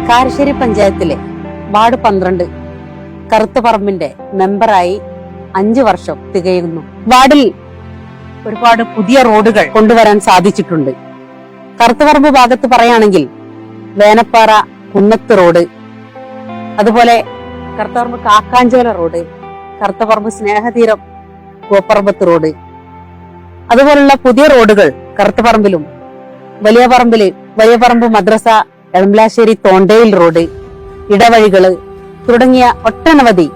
കാരശ്ശേരി പഞ്ചായത്തിലെ വാർഡ് 12 കറുത്തപറമ്പിന്റെ മെമ്പറായി 5 വർഷം തികയുന്നു. വാർഡിൽ ഒരുപാട് പുതിയ റോഡുകൾ കൊണ്ടുവരാൻ സാധിച്ചിട്ടുണ്ട്. കറുത്തപറമ്പ് ഭാഗത്ത് പറയുകയാണെങ്കിൽ വേനപ്പാറ കുന്നത്ത് റോഡ്, അതുപോലെ കറുത്തപറമ്പ് കാക്കാഞ്ചോല റോഡ്, കറുത്തപറമ്പ് സ്നേഹതീരം കോപ്പറമ്പത്ത് റോഡ്, അതുപോലുള്ള പുതിയ റോഡുകൾ കറുത്തപറമ്പിലും വലിയ പറമ്പ് മദ്രസ എളംബ്ലാശ്ശേരി തോണ്ടയിൽ റോഡ്, ഇടവഴികള് തുടങ്ങിയ ഒട്ടനവധി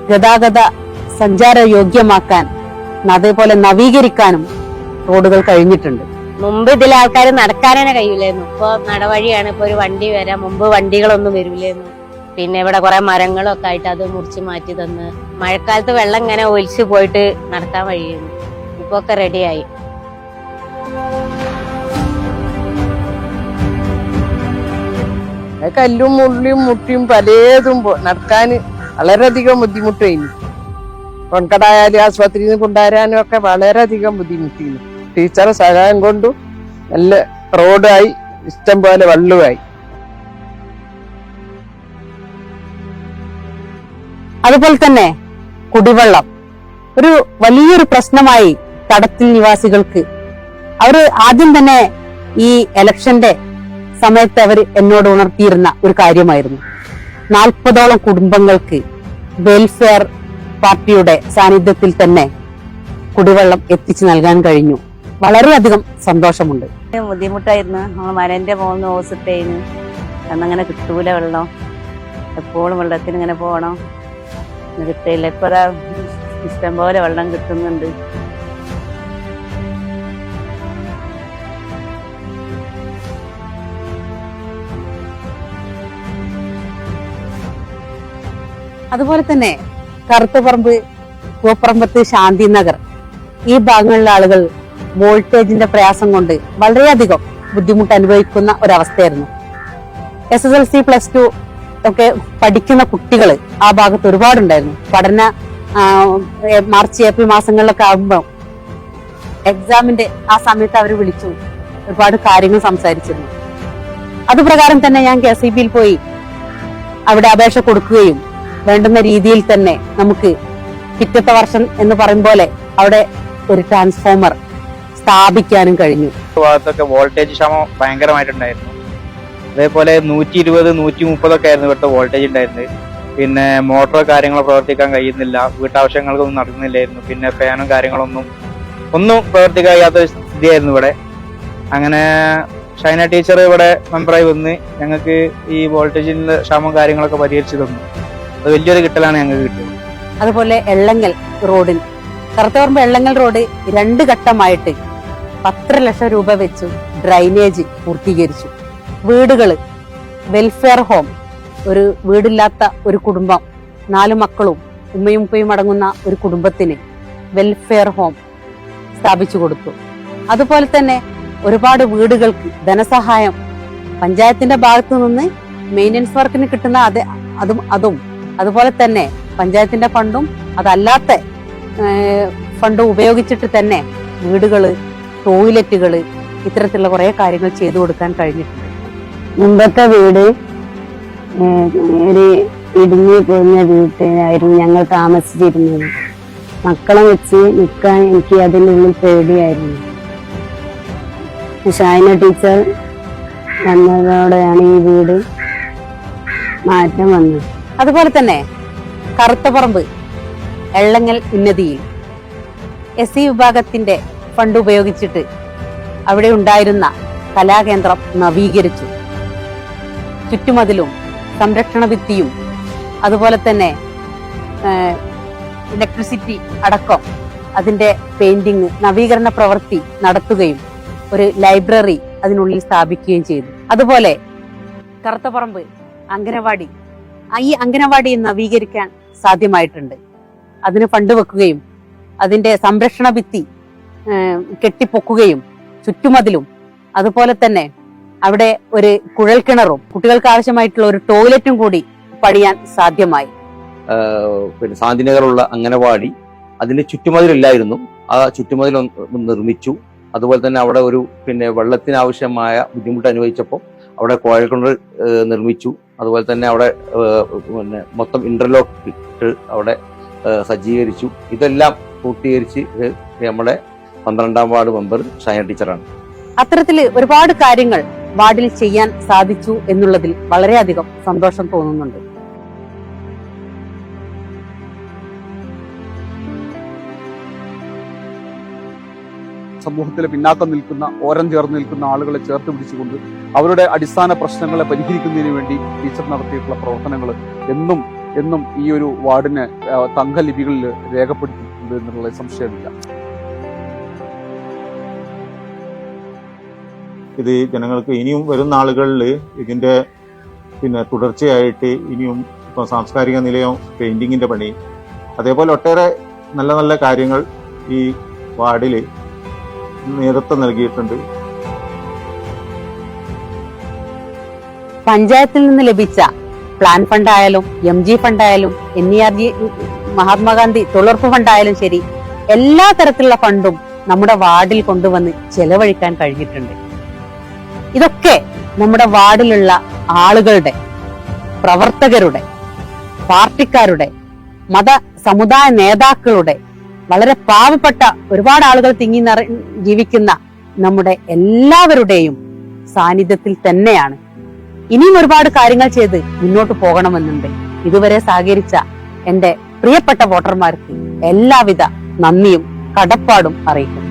ഗതാഗത സഞ്ചാര യോഗ്യമാക്കാൻ അതേപോലെ നവീകരിക്കാനും റോഡുകൾ കഴിഞ്ഞിട്ടുണ്ട്. മുമ്പ് ഇതിൽ ആൾക്കാർ നടക്കാനേ കഴിയില്ലായിരുന്നു. ഇപ്പൊ നടവഴിയാണ്. ഇപ്പൊ ഒരു വണ്ടി വരാം, മുമ്പ് വണ്ടികളൊന്നും വരില്ലായിരുന്നു. പിന്നെ ഇവിടെ കുറെ മരങ്ങളൊക്കെ ആയിട്ട് അത് മുറിച്ച് മാറ്റി തന്ന് മഴക്കാലത്ത് വെള്ളം ഇങ്ങനെ ഒലിച്ചു പോയിട്ട് നടക്കാൻ വഴിയായിരുന്നു. ഇപ്പൊ ഒക്കെ റെഡിയായി. കല്ലും മുള്ളിയും മുട്ടിയും പലതും നടക്കാൻ വളരെയധികം ബുദ്ധിമുട്ടായിരുന്നു. കൊൺകടായാലും ആശുപത്രിയിൽ നിന്ന് കൊണ്ടുവരാനും ഒക്കെ വളരെയധികം ബുദ്ധിമുട്ടിയിരുന്നു. ടീച്ചറെ സഹായം കൊണ്ടു നല്ല റോഡായി, ഇഷ്ടം പോലെ വെള്ളമായി. അതുപോലെ തന്നെ കുടിവെള്ളം ഒരു വലിയൊരു പ്രശ്നമായി തടത്തിൽ നിവാസികൾക്ക്. അവര് ആദ്യം തന്നെ ഈ ഇലക്ഷന്റെ സമയത്ത് അവർ എന്നോട് ഉണർത്തിയിരുന്ന ഒരു കാര്യമായിരുന്നു. 40ഓളം കുടുംബങ്ങൾക്ക് വെൽഫെയർ പാർട്ടിയുടെ സാന്നിധ്യത്തിൽ തന്നെ കുടിവെള്ളം എത്തിച്ചു നൽകാൻ കഴിഞ്ഞു. വളരെയധികം സന്തോഷമുണ്ട്. ബുദ്ധിമുട്ടായിരുന്നു. നമ്മൾ മരന്റെ പോകുന്ന ഹോസിട്ടായിരുന്നു. അന്നങ്ങനെ കിട്ടൂല വെള്ളം. എപ്പോഴും വെള്ളത്തിന് ഇങ്ങനെ പോകണം, കിട്ടില്ല. ഇപ്പൊ ഇഷ്ടം പോലെ വെള്ളം കിട്ടുന്നുണ്ട്. അതുപോലെ തന്നെ കറുത്തപറമ്പ്, കോപ്പറമ്പത്ത്, ശാന്തിനഗർ ഈ ഭാഗങ്ങളിലെ ആളുകൾ വോൾട്ടേജിന്റെ പ്രയാസം കൊണ്ട് വളരെയധികം ബുദ്ധിമുട്ട് അനുഭവിക്കുന്ന ഒരവസ്ഥയായിരുന്നു. SSLC +2 ഒക്കെ പഠിക്കുന്ന കുട്ടികൾ ആ ഭാഗത്ത് ഒരുപാടുണ്ടായിരുന്നു. പഠന മാർച്ച് ഏപ്രിൽ മാസങ്ങളിലൊക്കെ ആകുമ്പോൾ എക്സാമിന്റെ ആ സമയത്ത് അവർ വിളിച്ചു ഒരുപാട് കാര്യങ്ങൾ സംസാരിച്ചിരുന്നു. അതുപ്രകാരം തന്നെ ഞാൻ KCBയിൽ പോയി അവിടെ അപേക്ഷ കൊടുക്കുകയും വേണ്ടുന്ന രീതിയിൽ തന്നെ നമുക്ക് പിറ്റത്തെ വർഷം എന്ന് പറയും പോലെ അവിടെ ഒരു ട്രാൻസ്ഫോമർ സ്ഥാപിക്കാനും കഴിഞ്ഞു. ഭാഗത്തൊക്കെ വോൾട്ടേജ് ക്ഷാമം ഭയങ്കരമായിട്ടുണ്ടായിരുന്നു. അതേപോലെ 120, 130 ഒക്കെ ആയിരുന്നു ഇവിടുത്തെ വോൾട്ടേജ് ഉണ്ടായിരുന്നത്. പിന്നെ മോട്ടറോ കാര്യങ്ങളോ പ്രവർത്തിക്കാൻ കഴിയുന്നില്ല, വീട്ടാവശ്യങ്ങൾക്കൊന്നും നടക്കുന്നില്ലായിരുന്നു. പിന്നെ ഫാനും കാര്യങ്ങളൊന്നും പ്രവർത്തിക്കാൻ കഴിയാത്ത സ്ഥിതിയായിരുന്നു ഇവിടെ. അങ്ങനെ ഷൈന ടീച്ചർ ഇവിടെ മെമ്പറായി വന്ന് ഞങ്ങൾക്ക് ഈ വോൾട്ടേജിന്റെ ക്ഷാമം കാര്യങ്ങളൊക്കെ പരിഹരിച്ചു തന്നു. അത് വലിയൊരു കിട്ടലാണ് ഞങ്ങൾക്ക് കിട്ടിയത്. അതുപോലെ എള്ളങ്ങൽ റോഡിൽ കറുത്തപറമ്പ് എള്ളങ്ങൽ റോഡ് 2 ഘട്ടമായിട്ട് 10 ലക്ഷം രൂപ വെച്ചു ഡ്രൈനേജ് പൂർത്തീകരിച്ചു. വീടുകള്, വെൽഫെയർ ഹോം, ഒരു വീടില്ലാത്ത ഒരു കുടുംബം, 4 മക്കളും ഉമ്മയും ഉപ്പയും അടങ്ങുന്ന ഒരു കുടുംബത്തിന് വെൽഫെയർ ഹോം സ്ഥാപിച്ചു കൊടുത്തു. അതുപോലെ തന്നെ ഒരുപാട് വീടുകൾക്ക് ധനസഹായം പഞ്ചായത്തിന്റെ ഭാഗത്തു നിന്ന് മെയിൻ്റനൻസ് വർക്കിന് കിട്ടുന്ന അതും അതുപോലെ തന്നെ പഞ്ചായത്തിന്റെ ഫണ്ടും അതല്ലാത്ത ഫണ്ട് ഉപയോഗിച്ചിട്ട് തന്നെ വീടുകള്, ടോയ്ലറ്റുകള്, ഇത്തരത്തിലുള്ള കുറെ കാര്യങ്ങൾ ചെയ്തു കൊടുക്കാൻ കഴിഞ്ഞിട്ടുണ്ട്. മുമ്പത്തെ വീട് ഒരു ഇടിഞ്ഞു പോഞ്ഞ വീട്ടിലായിരുന്നു ഞങ്ങൾ താമസിച്ചിരുന്നത്. മക്കളെ വെച്ച് നിൽക്കാൻ എനിക്ക് അതിനുള്ളിൽ പേടിയായിരുന്നു. ഷൈന ടീച്ചർ വന്നതോടെയാണ് ഈ വീട് മാറ്റം വന്നത്. അതുപോലെ തന്നെ കറുത്തപറമ്പ് എള്ളങ്ങൽ ഉന്നതിയിൽ SC വിഭാഗത്തിന്റെ ഫണ്ട് ഉപയോഗിച്ചിട്ട് അവിടെ ഉണ്ടായിരുന്ന കലാകേന്ദ്രം നവീകരിച്ചു. ചുറ്റുമതിലും സംരക്ഷണ ഭിത്തിയും അതുപോലെ തന്നെ ഇലക്ട്രിസിറ്റി അടക്കം അതിന്റെ പെയിന്റിങ് നവീകരണ പ്രവൃത്തി നടത്തുകയും ഒരു ലൈബ്രറി അതിനുള്ളിൽ സ്ഥാപിക്കുകയും ചെയ്തു. അതുപോലെ കറുത്തപറമ്പ് അംഗനവാടി, ഈ അംഗനവാടി നവീകരിക്കാൻ സാധ്യമായിട്ടുണ്ട്. അതിന് ഫണ്ട് വെക്കുകയും അതിന്റെ സംരക്ഷണ ഭിത്തി കെട്ടിപ്പൊക്കുകയും ചുറ്റുമതിലും അതുപോലെ തന്നെ അവിടെ ഒരു കുഴൽക്കിണറും കുട്ടികൾക്ക് ആവശ്യമായിട്ടുള്ള ഒരു ടോയ്ലറ്റും കൂടി പണിയാൻ സാധ്യമായി. പിന്നെ ശാന്തിനഗറുള്ള അംഗനവാടി അതിന്റെ ചുറ്റുമതിലില്ലായിരുന്നു. ആ ചുറ്റുമതിൽ നിർമ്മിച്ചു. അതുപോലെ തന്നെ അവിടെ ഒരു വെള്ളത്തിന് ആവശ്യമായ ബുദ്ധിമുട്ട് അനുഭവിച്ചപ്പോൾ അവിടെ കോയൽ കിണർ നിർമ്മിച്ചു. അതുപോലെ തന്നെ അവിടെ പിന്നെ മൊത്തം ഇന്റർലോക്ക് ഇട്ട് അവിടെ സജ്ജീകരിച്ചു. ഇതെല്ലാം പൂർത്തീകരിച്ച് നമ്മുടെ 12ാം വാർഡ് മെമ്പർ ഷൈന ടീച്ചറാണ്. അത്തരത്തില് ഒരുപാട് കാര്യങ്ങൾ വാർഡിൽ ചെയ്യാൻ സാധിച്ചു എന്നുള്ളതിൽ വളരെയധികം സന്തോഷം തോന്നുന്നുണ്ട്. സമൂഹത്തിലെ പിന്നാക്കം നിൽക്കുന്ന, ഓരം ചേർന്ന് നിൽക്കുന്ന ആളുകളെ ചേർത്ത് പിടിച്ചുകൊണ്ട് അവരുടെ അടിസ്ഥാന പ്രശ്നങ്ങളെ പരിഹരിക്കുന്നതിന് വേണ്ടി ടീച്ചർ നടത്തിയിട്ടുള്ള പ്രവർത്തനങ്ങൾ എന്നും എന്നും ഈ ഒരു വാർഡിനെ തങ്കലിപികളിൽ രേഖപ്പെടുത്തിയിട്ടുണ്ട് എന്നുള്ള സംശയമില്ല. ഇത് ജനങ്ങൾക്ക് ഇനിയും വരുന്ന ആളുകളിൽ ഇതിന്റെ തുടർച്ചയായിട്ട് ഇനിയും ഇപ്പൊ സാംസ്കാരിക നിലയം, പെയിന്റിങ്ങിന്റെ പണി, അതേപോലെ ഒട്ടേറെ നല്ല നല്ല കാര്യങ്ങൾ ഈ വാർഡിൽ നേതൃത്വം നൽകിയിട്ടുണ്ട്. പഞ്ചായത്തിൽ നിന്ന് ലഭിച്ച പ്ലാൻ ഫണ്ടായാലും MG ഫണ്ടായാലും NERG മഹാത്മാഗാന്ധി തൊഴിലുറപ്പ് ഫണ്ടായാലും ശരി, എല്ലാ തരത്തിലുള്ള ഫണ്ടും നമ്മുടെ വാർഡിൽ കൊണ്ടുവന്ന് ചെലവഴിക്കാൻ കഴിഞ്ഞിട്ടുണ്ട്. ഇതൊക്കെ നമ്മുടെ വാർഡിലുള്ള ആളുകളുടെ, പ്രവർത്തകരുടെ, പാർട്ടിക്കാരുടെ, മത സമുദായ നേതാക്കളുടെ, വളരെ പാവപ്പെട്ട ഒരുപാട് ആളുകൾ തിങ്ങി ജീവിക്കുന്ന നമ്മുടെ എല്ലാവരുടെയും സാന്നിധ്യത്തിൽ തന്നെയാണ്. ഇനിയും ഒരുപാട് കാര്യങ്ങൾ ചെയ്ത് മുന്നോട്ട് പോകണമെന്നുണ്ട്. ഇതുവരെ സഹകരിച്ച എന്റെ പ്രിയപ്പെട്ട വോട്ടർമാർക്ക് എല്ലാവിധ നന്ദിയും കടപ്പാടും അറിയിക്കുന്നു.